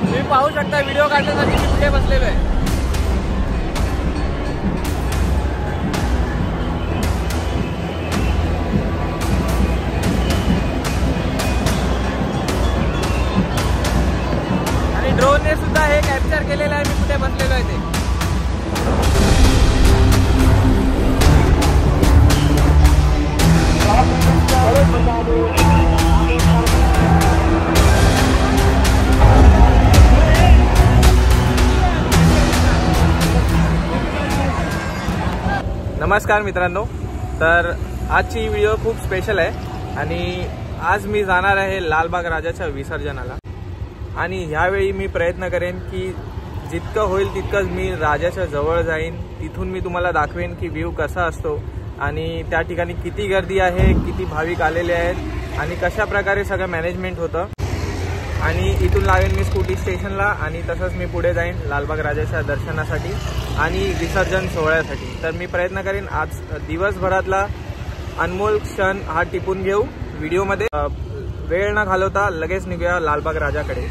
तुम्ही पाहू शकता व्हिडिओ काढण्यासाठी मी कुठे बसलेलो आहे। आणि ड्रोनने सुद्धा हे कॅप्चर केलेलं आहे मी कुठे बसलेलो आहे ते। नमस्कार मित्रांनो, तर आजची व्हिडिओ खूप स्पेशल आहे आणि आज मी जाणार आहे लालबाग राजाच्या विसर्जनाला। आणि ह्यावेळी मी प्रयत्न करेन की जितकं होईल तितकंच मी राजाच्या जवळ जाईन, तिथून मी तुम्हाला दाखवेन की व्ह्यू कसा असतो आणि त्या ठिकाणी किती गर्दी आहे, किती भाविक आलेले आहेत आणि कशा प्रकारे सगळं मॅनेजमेंट होतं। आणि इथून लावेन मी स्कूटी स्टेशनला आणि तसंच मी पुढे जाईन लालबाग राजाच्या दर्शनासाठी आणि विसर्जन सोहळ्यासाठी। तर मी प्रयत्न करेन आज दिवसभरातला अनमोल क्षण हा टिपून घेऊ व्हिडिओमध्ये। वेळ न घालवता लगेच निघूया लालबाग राजाकडे।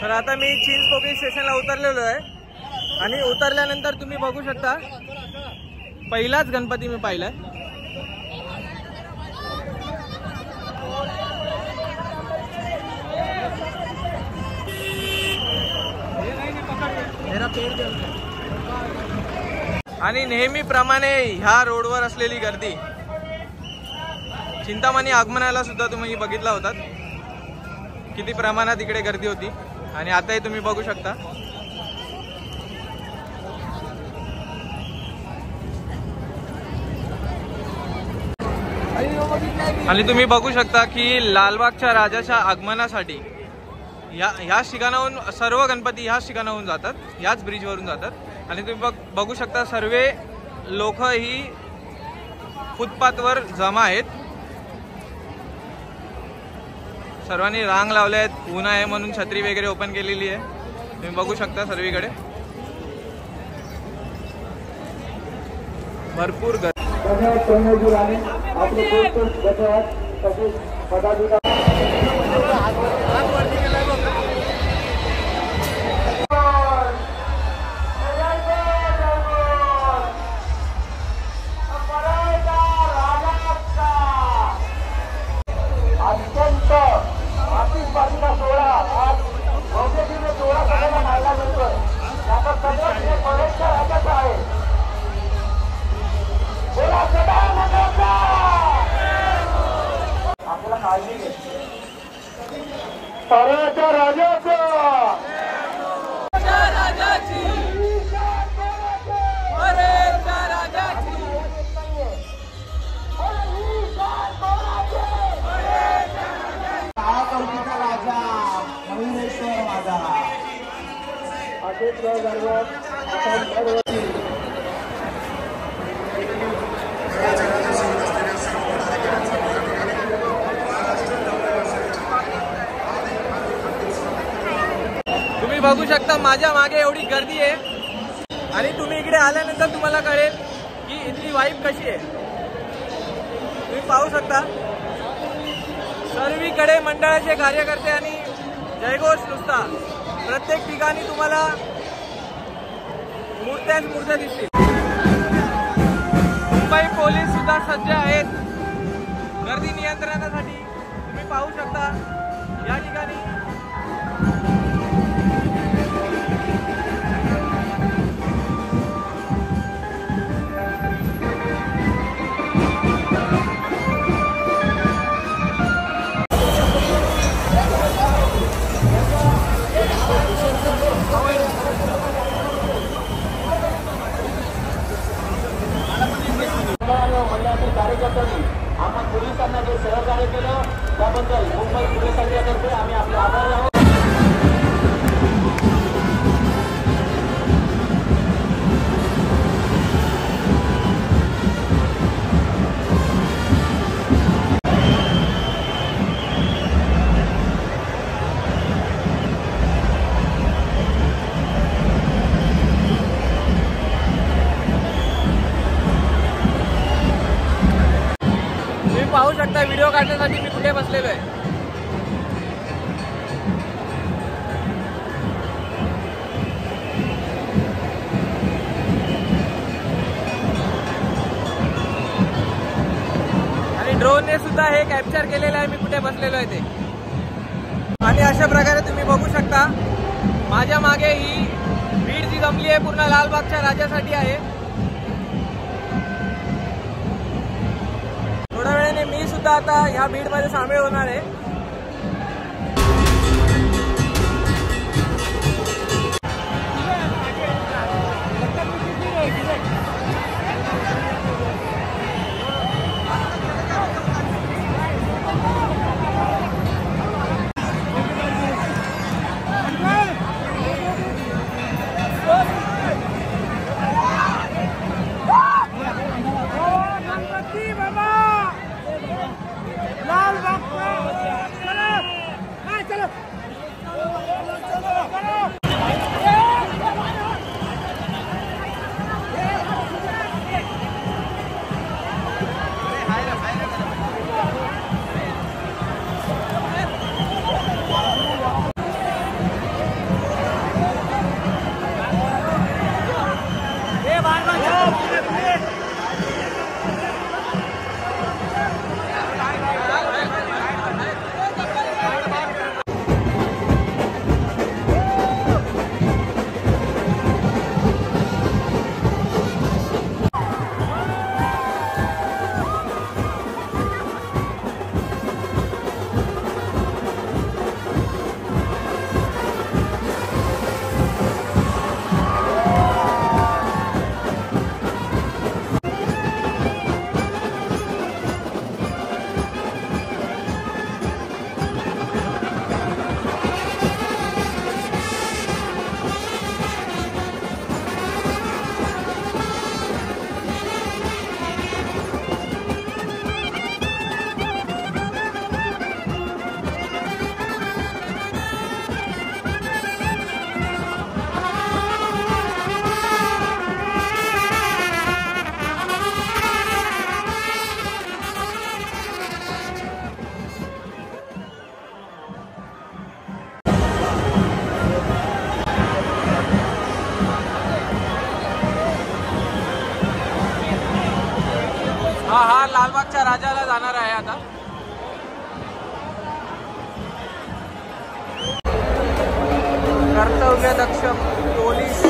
तर आता मी चिंचपोकळी स्टेशनला उतरलेलो आहे आणि उतरल्यानंतर तुम्ही बघू शकता पहिलाच गणपती मी पाहिलाय। आणि नेहमीप्रमाणे ह्या रोडवर असलेली गर्दी चिंतामणी आगमनाला सुद्धा तुम्ही बघितला होतात किती प्रमाणात इकडे गर्दी होती आणि आताही तुम्ही बघू शकता। आणि तुम्ही बघू शकता की लालबागच्या राजाच्या आगमनासाठी ह्याच ठिकाणाहून सर्व गणपती ह्याच ठिकाणाहून जातात, ह्याच ब्रिजवरून जातात। आणि तुम्ही बघू शकता सर्व लोक ही फुटपाथवर जमा आहेत, सर्वांनी रांग लावले आहेत। ऊन आहे म्हणून छत्री वगैरे ओपन केलेली आहे, तुम्ही बघू शकता सर्वीकडे भरपूर गर्दी। तुम्ही बघू शकता माझ्या मागे एवढी गर्दी आहे आणि तुम्ही इकडे आल्यानंतर तुम्हाला कळेल की इथली वाइब कशी आहे। तुम्ही पाहू शकता सर्वीकडे मंडळाचे कार्यकर्ते आणि जयघोष नुसता, प्रत्येक ठिकाणी तुम्हाला मूर्त्याच मूर्त्या दिसतील। मुंबई पोलीस सुद्धा सज्ज आहेत गर्दी नियंत्रणासाठी, तुम्ही पाहू शकता या ठिकाणी। कार्यकर्त्यांनी आम्हा पोलिसांना जे सहकार्य केलं त्याबद्दल मुंबई पोलिसांच्यातर्फे आम्ही आपले आभारी आहोत. पाहू शकता व्हिडिओ काढण्यासाठी मी कुठे बसलेलो आहे. आणि ड्रोनने सुद्धा हे कॅप्चर केलेलं आहे मी कुठे बसलेलो आहे ते. आणि अशा प्रकारे तुम्ही बघू शकता माझ्या मागे ही भीड जी जमली आहे पूर्ण लालबागच्या राजासाठी आहे. थोड्या वेळाने मी सुद्धा आता ह्या भीड मध्ये सामील होणार आहे. हा लालबागच्या राजाला जाणार आहे आता. कर्तव्य दक्ष पोलीस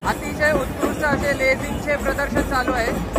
अतिशय उत्कृष्ट असे लेझिमचे प्रदर्शन चालू आहे.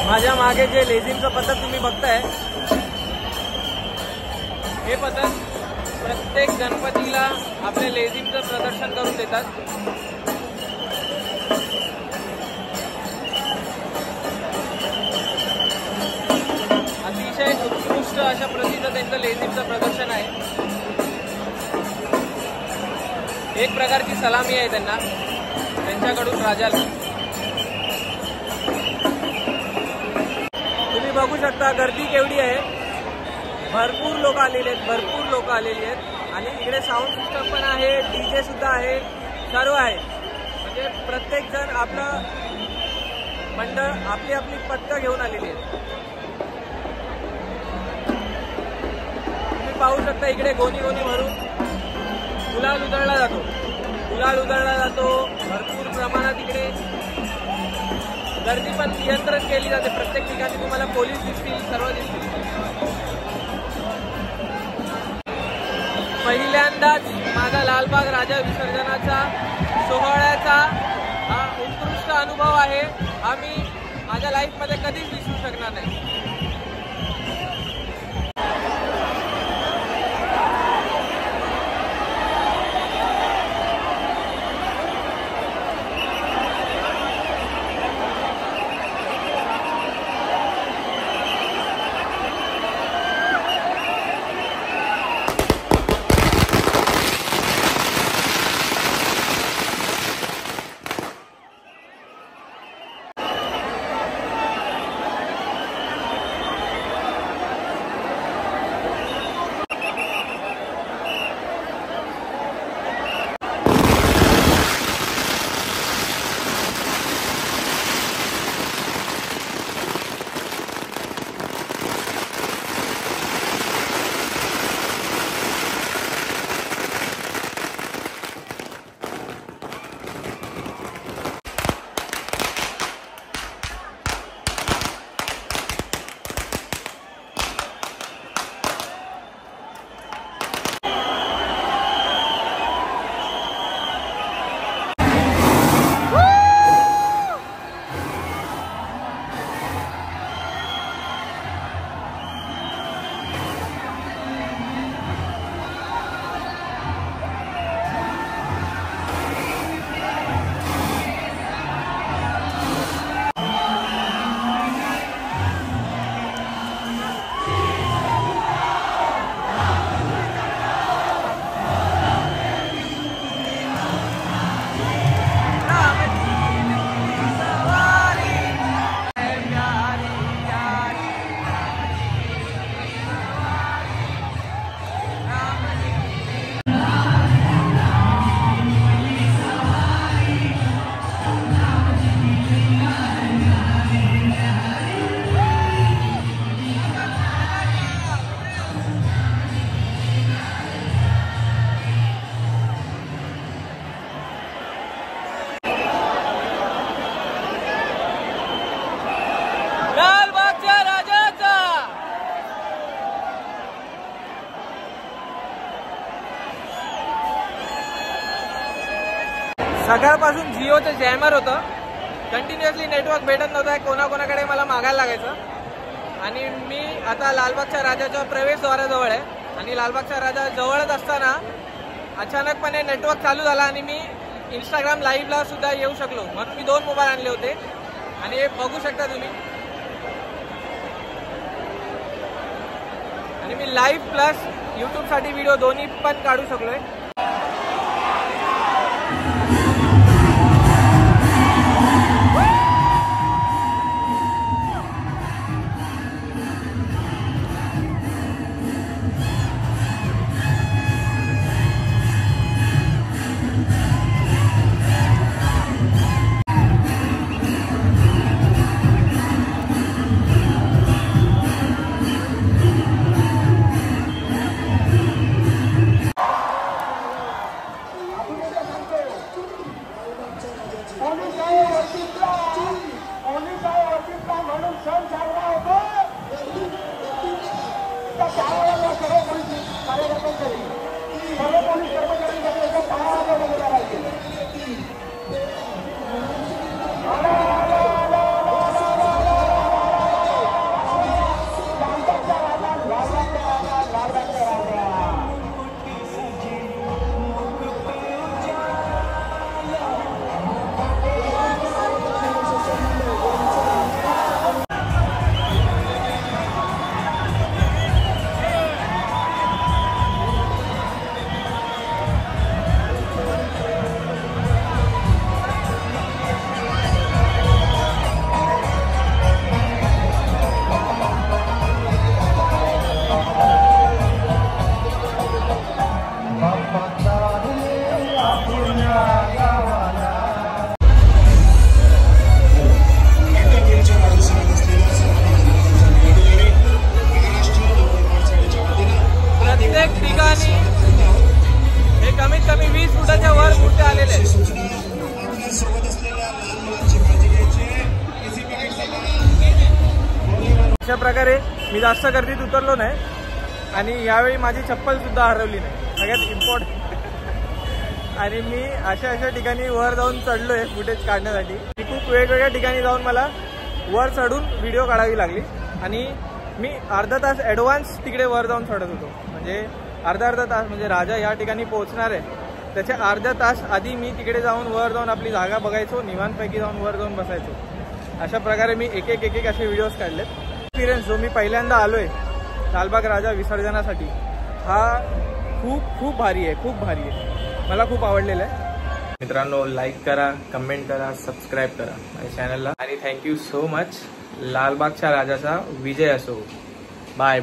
माझ्या मागे जे लेझिमचं पद्धत तुम्ही बघताय हे पद्धत प्रत्येक गणपतीला आपले लेझिमचं प्रदर्शन करून देतात. अतिशय उत्कृष्ट अशा प्रतीचं त्यांचं लेझिमचं प्रदर्शन आहे. एक प्रकारची सलामी आहे त्यांना, त्यांच्याकडून राजाला. तुम्ही बघू शकता गर्दी केवढी आहे, भरपूर लोक आलेले आहेत, भरपूर लोक आलेली आहेत. आणि इकडे साऊंड सिस्टम पण आहे, डीजे सुद्धा आहे, सर्व आहे. म्हणजे प्रत्येक जण आपलं मंडळ आपली आपली पथकं घेऊन आलेली आहेत. तुम्ही पाहू शकता इकडे गोणी गोणी भरून गुलाल उधळला जातो, गुलाल उधळला जातो. भरपूर प्रमाणात इकडे गर्दी पण नियंत्रण केली जाते. प्रत्येक ठिकाणी तुम्हाला पोलीस दिसतील, सर्व दिसतील. पहिल्यांदाच माझा लालबाग राजा विसर्जनाचा सोहळ्याचा हा उत्कृष्ट अनुभव आहे. हा मी माझ्या लाईफमध्ये कधीच विसरू शकणार नाही. सकाळपासून जिओचं जॅमर होतं, कंटिन्युअसली नेटवर्क भेटत नव्हतं. कोणाकोणाकडे मला मागायला लागायचं. आणि मी आता लालबागच्या राजाच्या प्रवेशद्वाराजवळ आहे. आणि लालबागच्या राजा जवळच असताना अचानकपणे नेटवर्क चालू झाला आणि मी इंस्टाग्राम लाईव्हला सुद्धा येऊ शकलो. म्हणून मी 2 मोबाईल आणले होते. आणि हे बघू शकता तुम्ही. आणि मी लाईव्ह प्लस यूट्यूबसाठी व्हिडिओ दोन्ही पण काढू शकलोय. चढलेले आहेत. अशा प्रकारे मी जास्त गर्दीत उतरलो नाही आणि यावेळी माझी चप्पल सुद्धा हरवली नाही, सगळ्यात इम्पॉर्टंट. आणि मी अशा ठिकाणी वर जाऊन चढलोय फुटेज काढण्यासाठी. की खूप वेगवेगळ्या ठिकाणी जाऊन मला वर चढून व्हिडिओ काढावी लागली आणि मी अर्धा तास ॲडव्हान्स तिकडे वर जाऊन चढत होतो. म्हणजे अर्धा तास म्हणजे राजा या ठिकाणी पोहोचणार आहे त्याच्या अर्धा तास आधी मी तिकडे जाऊन वर जाऊन आपली जागा बघायचो, निवांतपैकी जाऊन वर जाऊन बसायचो. अशा प्रकारे मी एक एक असे व्हिडिओज काढलेत. एक्सपिरियन्स जो मी पहिल्यांदा आलोय लालबाग राजा विसर्जनासाठी हा खूप भारी आहे, खूप भारी आहे. मला खूप आवडलेलं आहे. मित्रांनो, लाईक करा, कमेंट करा, सबस्क्राईब करा माझ्या चॅनलला आणि थँक्यू सो मच. लालबागच्या राजाचा विजय असो. बाय.